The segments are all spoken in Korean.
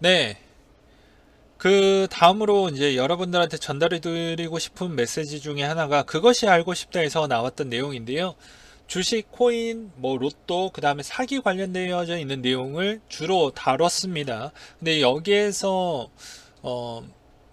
네. 그 다음으로 이제 여러분들한테 전달해 드리고 싶은 메시지 중에 하나가 그것이 알고 싶다에서 나왔던 내용인데요. 주식, 코인, 뭐 로또, 그 다음에 사기 관련되어져 있는 내용을 주로 다뤘습니다. 근데 여기에서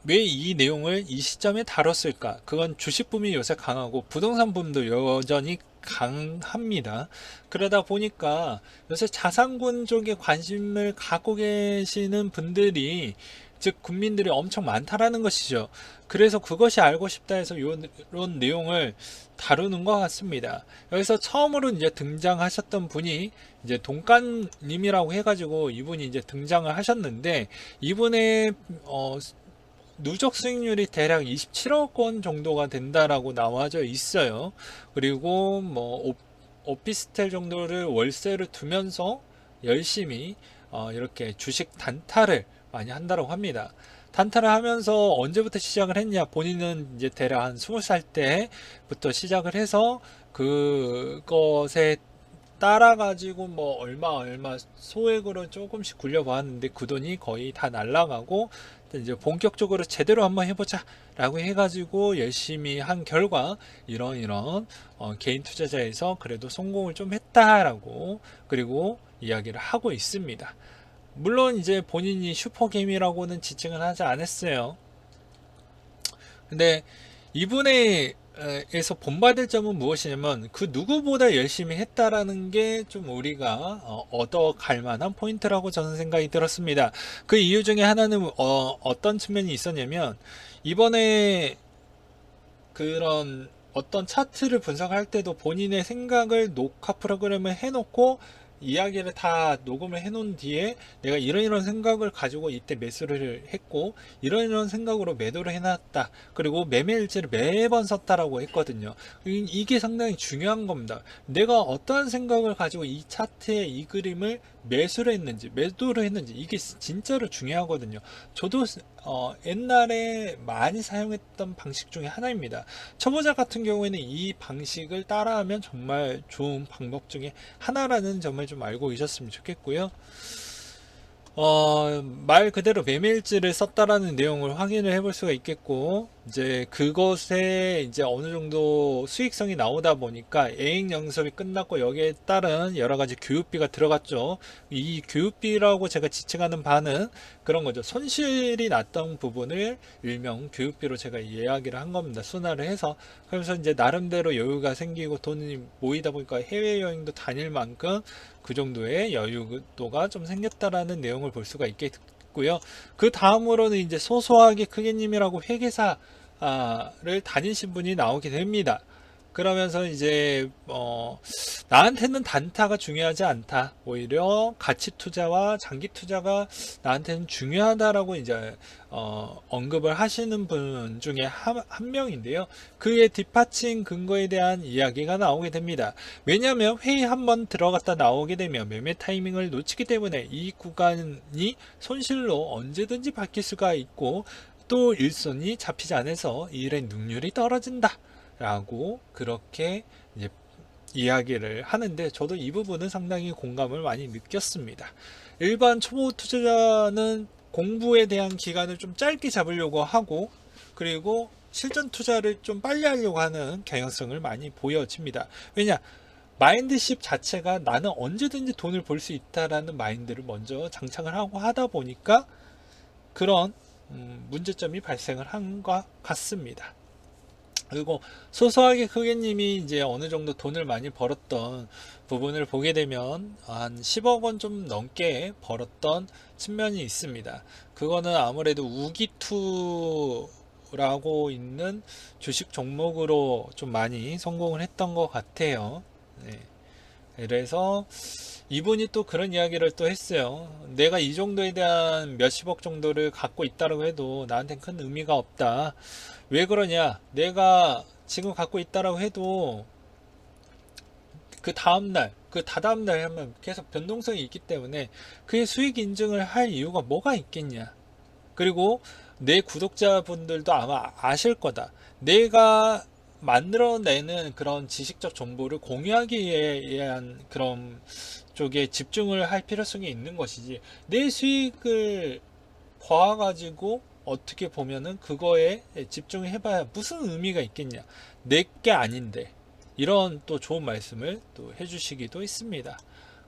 왜 이 내용을 이 시점에 다뤘을까? 그건 주식 붐이 요새 강하고 부동산 붐도 여전히 강합니다. 그러다 보니까 요새 자산군 쪽에 관심을 갖고 계시는 분들이, 즉 국민들이 엄청 많다라는 것이죠. 그래서 그것이 알고 싶다 해서 이런 내용을 다루는 것 같습니다. 여기서 처음으로 이제 등장하셨던 분이 이제 동관님이라고 해가지고 이분이 이제 등장을 하셨는데, 이분의 누적 수익률이 대략 27억 원 정도가 된다라고 나와져 있어요. 그리고 뭐 오피스텔 정도를 월세를 두면서 열심히 이렇게 주식 단타를 많이 한다고 합니다. 단타를 하면서 언제부터 시작을 했냐? 본인은 이제 대략 한 20살 때부터 시작을 해서 그것에 따라 가지고 뭐 얼마 소액으로 조금씩 굴려봤는데 그 돈이 거의 다 날라가고, 이제 본격적으로 제대로 한번 해보자 라고 해가지고 열심히 한 결과 이런 개인 투자자에서 그래도 성공을 좀 했다라고 그리고 이야기를 하고 있습니다. 물론 이제 본인이 슈퍼게임이라고는 지칭을 하지 않았어요. 근데 이분의 에서 본받을 점은 무엇이냐면 그 누구보다 열심히 했다라는 게 좀 우리가 얻어갈 만한 포인트라고 저는 생각이 들었습니다. 그 이유 중에 하나는 어떤 측면이 있었냐면, 이번에 그런 어떤 차트를 분석할 때도 본인의 생각을 녹화 프로그램을 해놓고 이야기를 다 녹음을 해놓은 뒤에 내가 이런 생각을 가지고 이때 매수를 했고 이런 생각으로 매도를 해놨다, 그리고 매매 일지를 매번 썼다라고 했거든요. 이게 상당히 중요한 겁니다. 내가 어떠한 생각을 가지고 이 차트에 이 그림을 매수를 했는지 매도를 했는지 이게 진짜로 중요하거든요. 저도 옛날에 많이 사용했던 방식 중에 하나입니다. 초보자 같은 경우에는 이 방식을 따라하면 정말 좋은 방법 중에 하나라는 점을 좀 알고 계셨으면 좋겠고요. 말 그대로 매매일지를 썼다라는 내용을 확인을 해볼 수가 있겠고, 이제 그것에 이제 어느 정도 수익성이 나오다 보니까 애익 영습이 끝났고 여기에 따른 여러 가지 교육비가 들어갔죠. 이 교육비라고 제가 지칭하는 바는 그런 거죠. 손실이 났던 부분을 일명 교육비로 제가 이야기를 한 겁니다. 순화를 해서. 그래서 이제 나름대로 여유가 생기고 돈이 모이다 보니까 해외여행도 다닐 만큼 그 정도의 여유도가 좀 생겼다라는 내용을 볼 수가 있겠고요. 그 다음으로는 이제 소소하게 크게님이라고 회계사를 다니신 분이 나오게 됩니다. 그러면서 이제 나한테는 단타가 중요하지 않다, 오히려 가치 투자와 장기 투자가 나한테는 중요하다라고 이제 언급을 하시는 분 중에 한 명인데요. 그의 뒷받침 근거에 대한 이야기가 나오게 됩니다. 왜냐하면 회의 한번 들어갔다 나오게 되면 매매 타이밍을 놓치기 때문에 이 구간이 손실로 언제든지 바뀔 수가 있고, 또 일손이 잡히지 않아서 이 일의 능률이 떨어진다 라고 그렇게 이제 이야기를 하는데, 저도 이 부분은 상당히 공감을 많이 느꼈습니다. 일반 초보 투자자는 공부에 대한 기간을 좀 짧게 잡으려고 하고, 그리고 실전 투자를 좀 빨리 하려고 하는 경향성을 많이 보여집니다. 왜냐? 마인드십 자체가 나는 언제든지 돈을 벌 수 있다라는 마인드를 먼저 장착을 하고 하다 보니까 그런 문제점이 발생을 한 것 같습니다. 그리고 소소하게 크게님이 이제 어느 정도 돈을 많이 벌었던 부분을 보게 되면 한 10억 원 좀 넘게 벌었던 측면이 있습니다. 그거는 아무래도 우기투라고 있는 주식 종목으로 좀 많이 성공을 했던 것 같아요. 네. 그래서 이분이 또 그런 이야기를 또 했어요. 내가 이 정도에 대한 몇십억 정도를 갖고 있다고 해도 나한테는 큰 의미가 없다. 왜 그러냐? 내가 지금 갖고 있다라고 해도 그 다음날, 그 다다음날 하면 계속 변동성이 있기 때문에 그의 수익 인증을 할 이유가 뭐가 있겠냐? 그리고 내 구독자분들도 아마 아실 거다. 내가 만들어내는 그런 지식적 정보를 공유하기 위한 그런 쪽에 집중을 할 필요성이 있는 것이지, 내 수익을 봐가지고 어떻게 보면은 그거에 집중해봐야 무슨 의미가 있겠냐. 내 게 아닌데. 이런 또 좋은 말씀을 또 해주시기도 했습니다.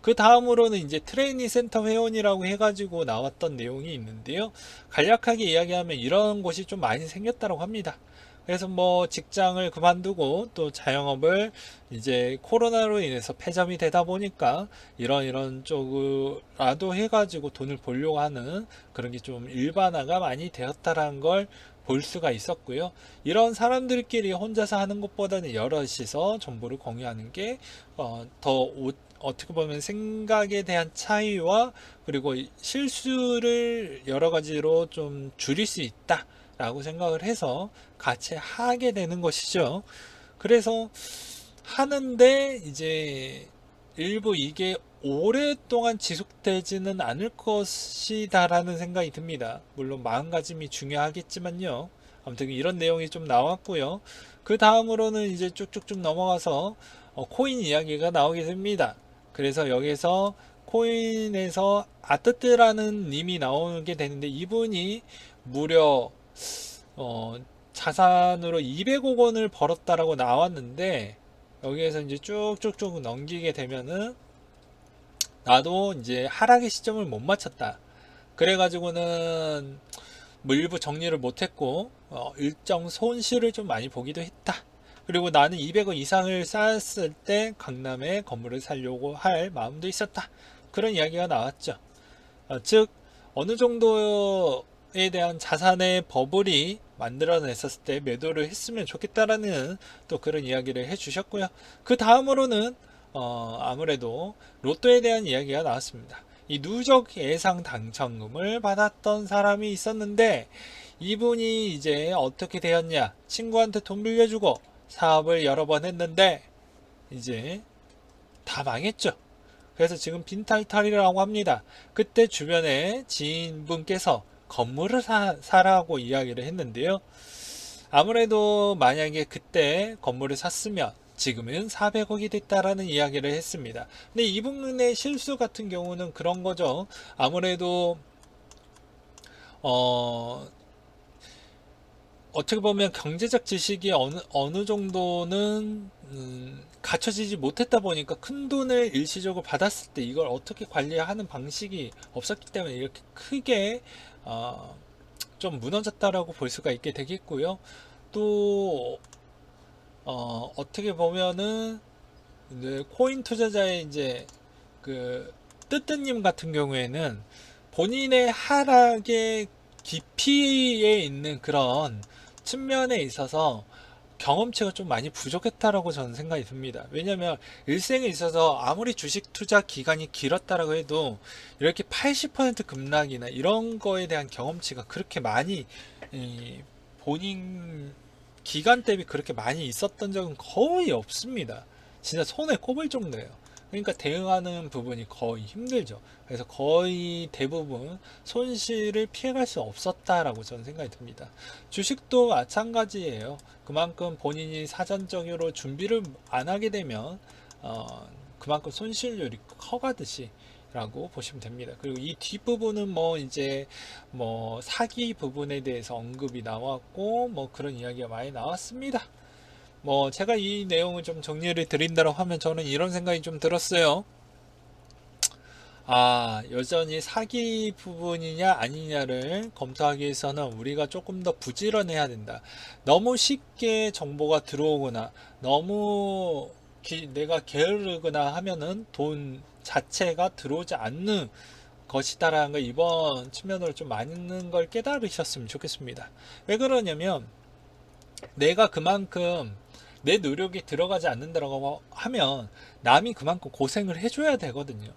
그 다음으로는 이제 트레이닝 센터 회원이라고 해가지고 나왔던 내용이 있는데요. 간략하게 이야기하면 이런 곳이 좀 많이 생겼다고 합니다. 그래서 뭐 직장을 그만두고 또 자영업을 이제 코로나로 인해서 폐점이 되다 보니까 이런 쪽으로라도 해가지고 돈을 벌려고 하는 그런 게 좀 일반화가 많이 되었다라는 걸 볼 수가 있었고요. 이런 사람들끼리 혼자서 하는 것보다는 여럿이서 정보를 공유하는 게 더 어떻게 보면 생각에 대한 차이와 그리고 실수를 여러 가지로 좀 줄일 수 있다 라고 생각을 해서 같이 하게 되는 것이죠. 그래서 하는데 이제 일부 이게 오랫동안 지속되지는 않을 것이다라는 생각이 듭니다. 물론 마음가짐이 중요하겠지만요. 아무튼 이런 내용이 좀 나왔고요. 그 다음으로는 이제 쭉쭉쭉 넘어가서 코인 이야기가 나오게 됩니다. 그래서 여기서 코인에서 아뜨뜨라는 님이 나오게 되는데 이분이 무려 자산으로 200억 원을 벌었다라고 나왔는데 여기에서 이제 쭉쭉쭉 넘기게 되면은 나도 이제 하락의 시점을 못 맞췄다. 그래가지고는 뭐 일부 정리를 못했고 일정 손실을 좀 많이 보기도 했다. 그리고 나는 200억 이상을 쌓았을 때 강남에 건물을 사려고 할 마음도 있었다. 그런 이야기가 나왔죠. 즉 어느 정도에 대한 자산의 버블이 만들어냈었을 때 매도를 했으면 좋겠다라는 또 그런 이야기를 해주셨고요. 그 다음으로는 아무래도 로또에 대한 이야기가 나왔습니다. 이 누적 예상 당첨금을 받았던 사람이 있었는데 이분이 이제 어떻게 되었냐? 친구한테 돈 빌려주고 사업을 여러 번 했는데 이제 다 망했죠. 그래서 지금 빈탈탈이라고 합니다. 그때 주변에 지인분께서 건물을 사라고 이야기를 했는데요. 아무래도 만약에 그때 건물을 샀으면 지금은 400억이 됐다라는 이야기를 했습니다. 근데 이분의 실수 같은 경우는 그런 거죠. 아무래도 어떻게 보면 경제적 지식이 어느 정도는 갖춰지지 못했다 보니까 큰 돈을 일시적으로 받았을 때 이걸 어떻게 관리하는 방식이 없었기 때문에 이렇게 크게 좀 무너졌다라고 볼 수가 있게 되겠고요. 또 어떻게 보면은 코인 투자자의 이제 그 뜨뜨님 같은 경우에는 본인의 하락의 깊이에 있는 그런 측면에 있어서 경험치가 좀 많이 부족했다라고 저는 생각이 듭니다. 왜냐하면 일생에 있어서 아무리 주식 투자 기간이 길었다라고 해도 이렇게 80% 급락이나 이런 거에 대한 경험치가 그렇게 많이 본인 기간 대비 그렇게 많이 있었던 적은 거의 없습니다. 진짜 손에 꼽을 정도예요. 그러니까 대응하는 부분이 거의 힘들죠. 그래서 거의 대부분 손실을 피해갈 수 없었다라고 저는 생각이 듭니다. 주식도 마찬가지예요. 그만큼 본인이 사전적으로 준비를 안 하게 되면 그만큼 손실률이 커가듯이 라고 보시면 됩니다. 그리고 이 뒷부분은 뭐 이제 뭐 사기 부분에 대해서 언급이 나왔고 뭐 그런 이야기가 많이 나왔습니다. 뭐 제가 이 내용을 좀 정리를 드린다고 하면 저는 이런 생각이 좀 들었어요. 여전히 사기 부분이냐 아니냐를 검토하기 위해서는 우리가 조금 더 부지런해야 된다. 너무 쉽게 정보가 들어오거나 너무 내가 게으르거나 하면은 돈 자체가 들어오지 않는 것이다라는 걸 이번 측면으로 좀 많은 걸 깨달으셨으면 좋겠습니다. 왜 그러냐면 내가 그만큼 내 노력이 들어가지 않는다고 하면 남이 그만큼 고생을 해줘야 되거든요.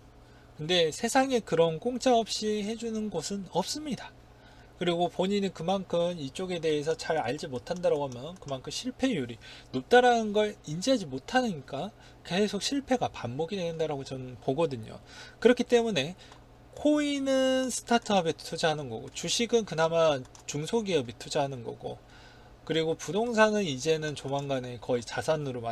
근데 세상에 그런 공짜 없이 해주는 곳은 없습니다. 그리고 본인은 그만큼 이쪽에 대해서 잘 알지 못한다고 하면 그만큼 실패율이 높다라는 걸 인지하지 못하니까 계속 실패가 반복이 된다라고 저는 보거든요. 그렇기 때문에 코인은 스타트업에 투자하는 거고 주식은 그나마 중소기업이 투자하는 거고 그리고 부동산은 이제는 조만간에 거의 자산으로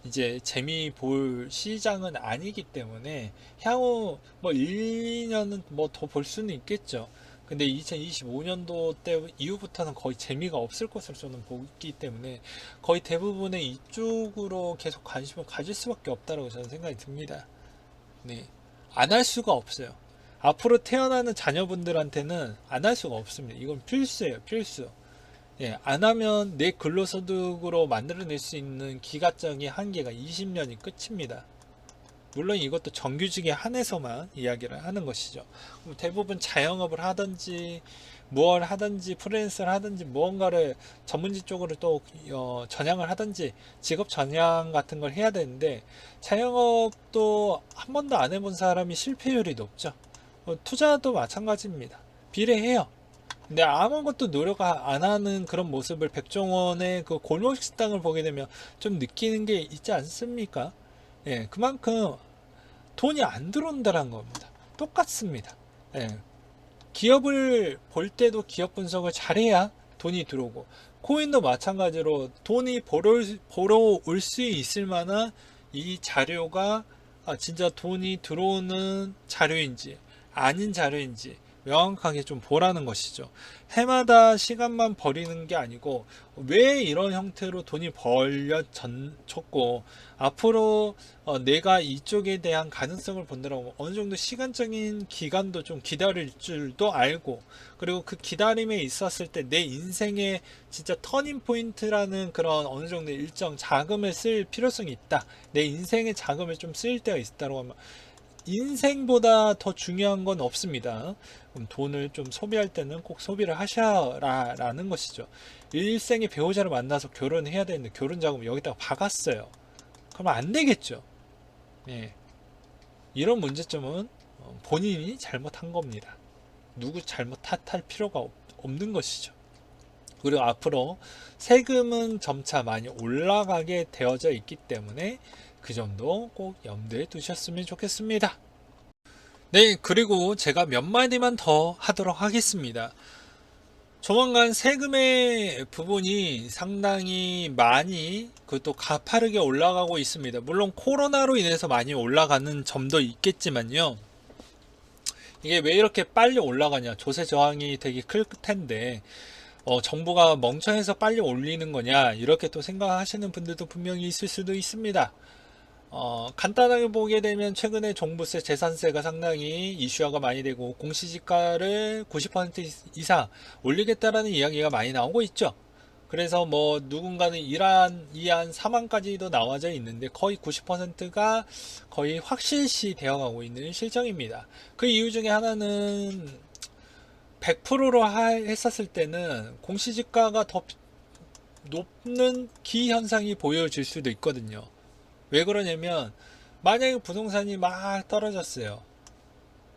이제 재미 볼 시장은 아니기 때문에 향후 뭐 1, 2년은 뭐 더 볼 수는 있겠죠. 근데 2025년도 때 이후부터는 거의 재미가 없을 것으로 저는 보기 때문에 거의 대부분의 이쪽으로 계속 관심을 가질 수밖에 없다고 저는 생각이 듭니다. 네. 안 할 수가 없어요. 앞으로 태어나는 자녀분들한테는 안 할 수가 없습니다. 이건 필수예요, 필수. 예, 안 하면 내 근로소득으로 만들어낼 수 있는 기가적인 한계가 20년이 끝입니다. 물론 이것도 정규직에 한해서만 이야기를 하는 것이죠. 대부분 자영업을 하든지 무엇을 하든지 프리랜서를 하든지 무언가를 전문직 쪽으로 또 전향을 하든지 직업 전향 같은 걸 해야 되는데 자영업도 한 번도 안 해본 사람이 실패율이 높죠. 투자도 마찬가지입니다. 비례해요. 근데 아무것도 노력 안 하는 그런 모습을 백종원의 그 골목 식당을 보게 되면 좀 느끼는 게 있지 않습니까? 예, 그만큼 돈이 안 들어온다는 겁니다. 똑같습니다. 예, 기업을 볼 때도 기업 분석을 잘해야 돈이 들어오고, 코인도 마찬가지로 돈이 벌어 올 수 있을 만한 이 자료가 진짜 돈이 들어오는 자료인지 아닌 자료인지 명확하게 좀 보라는 것이죠. 해마다 시간만 버리는 게 아니고 왜 이런 형태로 돈이 벌려졌고 앞으로 내가 이쪽에 대한 가능성을 본다라고 어느 정도 시간적인 기간도 좀 기다릴 줄도 알고, 그리고 그 기다림에 있었을 때 내 인생의 진짜 터닝 포인트라는 그런 어느 정도 일정 자금을 쓸 필요성이 있다, 내 인생의 자금을 좀 쓸 때가 있다고 하면 인생보다 더 중요한 건 없습니다. 그럼 돈을 좀 소비할 때는 꼭 소비를 하셔라라는 것이죠. 일생의 배우자를 만나서 결혼해야 되는데 결혼 자금을 여기다가 박았어요. 그러면 안 되겠죠. 예. 이런 문제점은 본인이 잘못한 겁니다. 누구 잘못 탓할 필요가 없는 것이죠. 그리고 앞으로 세금은 점차 많이 올라가게 되어져 있기 때문에 그 점도 꼭 염두에 두셨으면 좋겠습니다. 네, 그리고 제가 몇 마디만 더 하도록 하겠습니다. 조만간 세금의 부분이 상당히 많이 그것도 가파르게 올라가고 있습니다. 물론 코로나로 인해서 많이 올라가는 점도 있겠지만요. 이게 왜 이렇게 빨리 올라가냐, 조세 저항이 되게 클 텐데 정부가 멍청해서 빨리 올리는 거냐, 이렇게 또 생각하시는 분들도 분명히 있을 수도 있습니다. 간단하게 보게 되면 최근에 종부세, 재산세가 상당히 이슈화가 많이 되고 공시지가를 90% 이상 올리겠다라는 이야기가 많이 나오고 있죠. 그래서 뭐 누군가는 1안, 2안, 3안까지도 나와져 있는데 거의 90%가 거의 확실시 되어가고 있는 실정입니다. 그 이유 중에 하나는 100%로 했었을 때는 공시지가가 더 높는 기현상이 보여질 수도 있거든요. 왜 그러냐면 만약에 부동산이 막 떨어졌어요.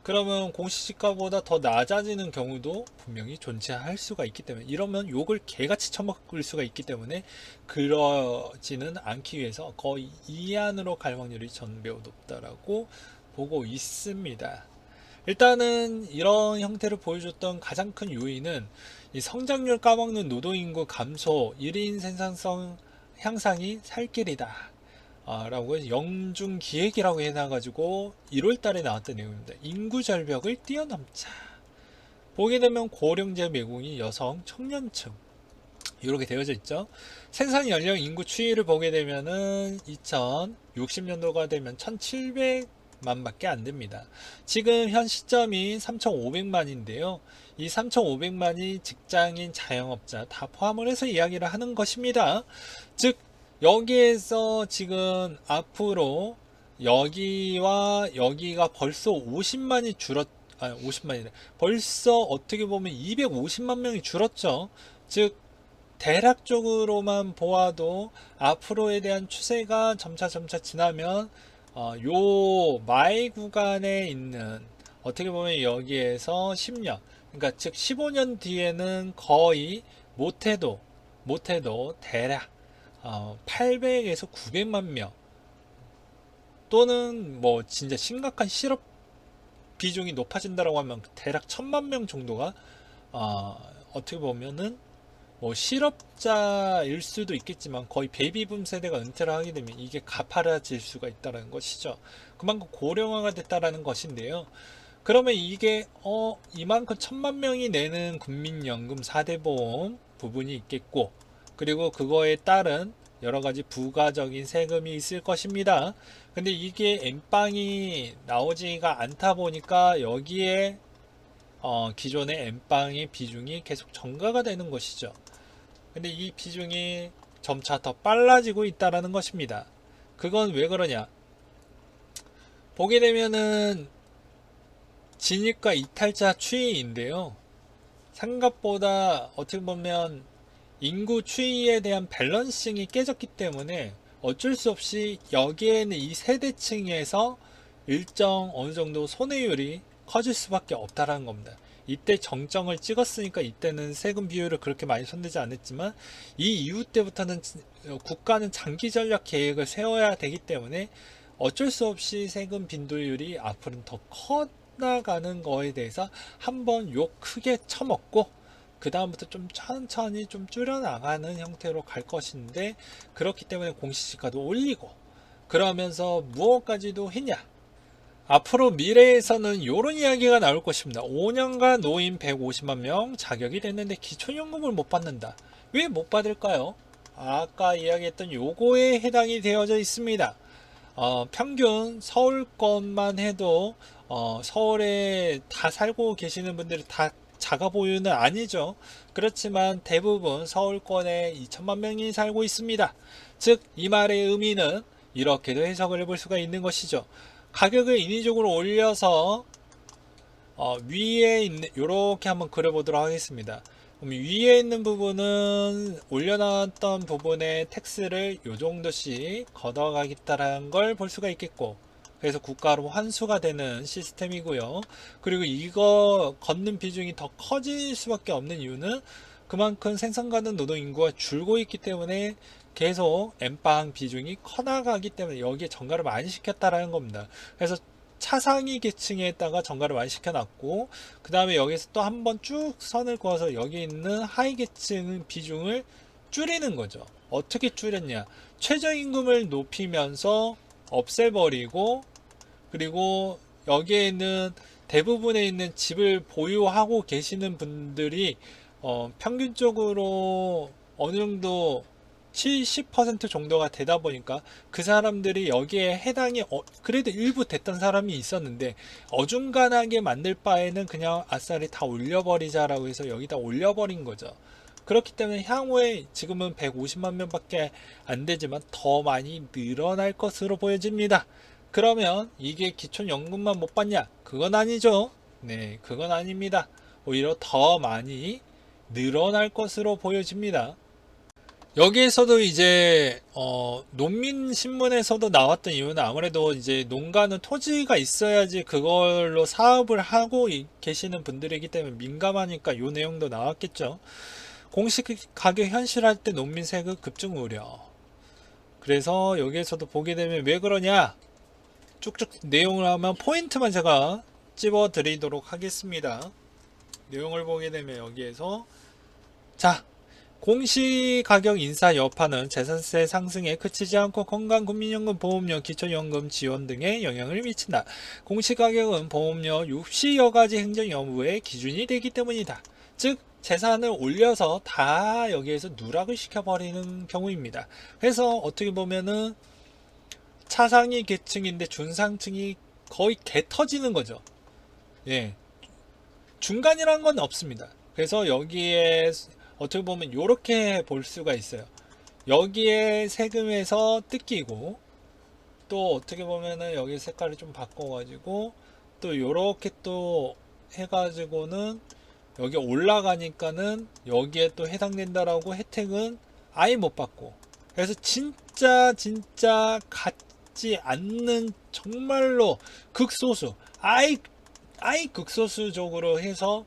그러면 공시지가보다 더 낮아지는 경우도 분명히 존재할 수가 있기 때문에, 이러면 욕을 개같이 처먹을 수가 있기 때문에 그러지는 않기 위해서 거의 2안으로 갈 확률이 전 매우 높다라고 보고 있습니다. 일단은 이런 형태를 보여줬던 가장 큰 요인은 이 성장률 까먹는 노동인구 감소, 1인 생산성 향상이 살 길이다 라고 해서 영중기획이라고 해놔가지고 1월달에 나왔던 내용입니다. 인구 절벽을 뛰어넘자. 보게 되면 고령자 매국인 여성 청년층 이렇게 되어져 있죠. 생산 연령 인구 추이를 보게 되면은 2060년도가 되면 1700만 밖에 안 됩니다. 지금 현 시점이 3500만인데요. 이 3500만이 직장인, 자영업자 다 포함을 해서 이야기를 하는 것입니다. 즉 여기에서 지금 앞으로 여기와 여기가 벌써 50만이 줄었, 50만이래. 벌써 어떻게 보면 250만 명이 줄었죠. 즉, 대략적으로만 보아도 앞으로에 대한 추세가 점차 지나면, 요 마이 구간에 있는, 어떻게 보면 여기에서 10년, 그러니까 즉 15년 뒤에는 거의 못해도 대략 800에서 900만 명 또는 뭐 진짜 심각한 실업 비중이 높아진다라고 하면 대략 1000만 명 정도가 어떻게 보면은 뭐 실업자일 수도 있겠지만 거의 베이비붐 세대가 은퇴를 하게 되면 이게 가파라질 수가 있다는 것이죠. 그만큼 고령화가 됐다라는 것인데요. 그러면 이게 이만큼 1000만 명이 내는 국민연금 4대 보험 부분이 있겠고, 그리고 그거에 따른 여러가지 부가적인 세금이 있을 것입니다. 근데 이게 엠빵이 나오지가 않다 보니까 여기에 기존의 엠빵의 비중이 계속 증가가 되는 것이죠. 근데 이 비중이 점차 더 빨라지고 있다라는 것입니다. 그건 왜 그러냐? 보게 되면은 진입과 이탈자 추이인데요. 생각보다 어떻게 보면 인구 추이에 대한 밸런싱이 깨졌기 때문에 어쩔 수 없이 여기에는 이 세대층에서 일정 어느 정도 손해율이 커질 수밖에 없다라는 겁니다. 이때 정점을 찍었으니까 이때는 세금 비율을 그렇게 많이 손대지 않았지만 이 이후 때부터는 국가는 장기 전략 계획을 세워야 되기 때문에 어쩔 수 없이 세금 빈도율이 앞으로는 더 커나가는 거에 대해서 한번 욕 크게 쳐먹고 그 다음부터 좀 천천히 좀 줄여나가는 형태로 갈 것인데, 그렇기 때문에 공시지가도 올리고 그러면서 무엇까지도 했냐, 앞으로 미래에서는 이런 이야기가 나올 것입니다. 5년간 노인 150만 명 자격이 됐는데 기초연금을 못 받는다. 왜 못 받을까요? 아까 이야기했던 요거에 해당이 되어져 있습니다. 평균 서울권만 해도 서울에 다 살고 계시는 분들이 다 자가 보유는 아니죠. 그렇지만 대부분 서울권에 2천만 명이 살고 있습니다. 즉 이 말의 의미는 이렇게도 해석을 해볼 수가 있는 것이죠. 가격을 인위적으로 올려서 위에 있는 이렇게 한번 그려보도록 하겠습니다. 그럼 위에 있는 부분은 올려놨던 부분의 텍스를 요 정도씩 걷어가겠다라는 걸 볼 수가 있겠고, 그래서 국가로 환수가 되는 시스템이고요. 그리고 이거 걷는 비중이 더 커질 수밖에 없는 이유는 그만큼 생산가능 노동 인구가 줄고 있기 때문에 계속 엠빵 비중이 커나가기 때문에 여기에 전가를 많이 시켰다라는 겁니다. 그래서 차상위 계층에다가 전가를 많이 시켜놨고, 그 다음에 여기서 또 한번 쭉 선을 그어서 여기 있는 하위 계층 비중을 줄이는 거죠. 어떻게 줄였냐? 최저임금을 높이면서 없애버리고, 그리고 여기에 있는 대부분에 있는 집을 보유하고 계시는 분들이 평균적으로 어느 정도 70% 정도가 되다 보니까 그 사람들이 여기에 해당이 그래도 일부 됐던 사람이 있었는데 어중간하게 만들 바에는 그냥 아싸리 다 올려버리자라고 해서 여기다 올려버린 거죠. 그렇기 때문에 향후에 지금은 150만 명밖에 안 되지만 더 많이 늘어날 것으로 보여집니다. 그러면 이게 기초연금만 못 받냐? 그건 아니죠. 네, 그건 아닙니다. 오히려 더 많이 늘어날 것으로 보여집니다. 여기에서도 이제 농민신문에서도 나왔던 이유는 아무래도 이제 농가는 토지가 있어야지 그걸로 사업을 하고 계시는 분들이기 때문에 민감하니까 요 내용도 나왔겠죠. 공시 가격 현실할 때 농민 세금 급증 우려. 그래서 여기에서도 보게 되면 왜 그러냐, 쭉쭉 내용을 하면 포인트만 제가 찝어 드리도록 하겠습니다. 내용을 보게 되면 여기에서 자, 공시가격 인사 여파는 재산세 상승에 그치지 않고 건강국민연금, 보험료, 기초연금 지원 등에 영향을 미친다. 공시가격은 보험료 60여가지 행정여부의 기준이 되기 때문이다. 즉 재산을 올려서 다 여기에서 누락을 시켜버리는 경우입니다. 그래서 어떻게 보면은 차상위 계층인데 중상층이 거의 개 터지는 거죠. 예, 중간이란 건 없습니다. 그래서 여기에 어떻게 보면 이렇게 볼 수가 있어요. 여기에 세금에서 뜯기고, 또 어떻게 보면은 여기 색깔을 좀 바꿔가지고 또 이렇게 또 해가지고는 여기 올라가니까는 여기에 또 해당된다라고 혜택은 아예 못 받고, 그래서 진짜 같지 않는 정말로 극소수, 아예 극소수적으로 해서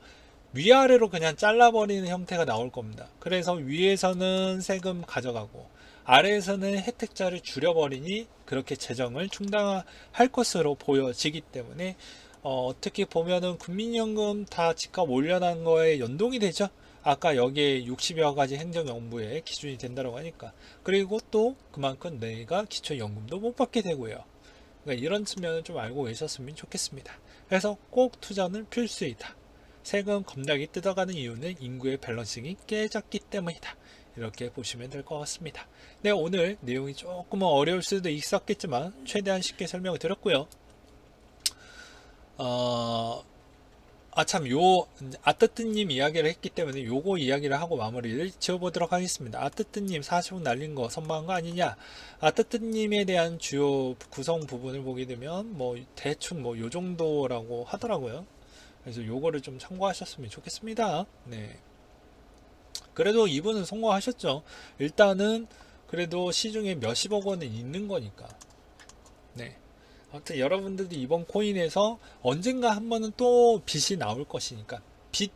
위아래로 그냥 잘라버리는 형태가 나올 겁니다. 그래서 위에서는 세금 가져가고 아래에서는 혜택자를 줄여버리니 그렇게 재정을 충당할 것으로 보여지기 때문에 어떻게 보면은 국민연금 다 집값 올려놓은 거에 연동이 되죠. 아까 여기에 60여 가지 행정연부의 기준이 된다고 하니까. 그리고 또 그만큼 내가 기초연금도 못 받게 되고요. 그러니까 이런 측면을 좀 알고 계셨으면 좋겠습니다. 그래서 꼭 투자는 필수이다. 세금 겁나게 뜯어가는 이유는 인구의 밸런싱이 깨졌기 때문이다. 이렇게 보시면 될 것 같습니다. 네, 오늘 내용이 조금은 어려울 수도 있었겠지만 최대한 쉽게 설명을 드렸고요. 참, 아뜨뜨님 이야기를 했기 때문에 요거 이야기를 하고 마무리를 지어보도록 하겠습니다. 아뜨뜨님 40억 날린 거 선방한 거 아니냐? 아뜨뜨님에 대한 주요 구성 부분을 보게 되면 뭐 대충 뭐 요 정도라고 하더라고요. 그래서 요거를 좀 참고하셨으면 좋겠습니다. 네. 그래도 이분은 성공하셨죠. 일단은 그래도 시중에 몇십억 원은 있는 거니까. 네. 아무튼 여러분들도 이번 코인에서 언젠가 한 번은 또 빚이 나올 것이니까 빚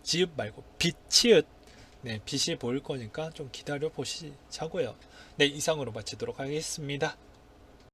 지읒 말고 빚 치읒, 네, 빚이 보일 거니까 좀 기다려 보시자고요. 네, 이상으로 마치도록 하겠습니다.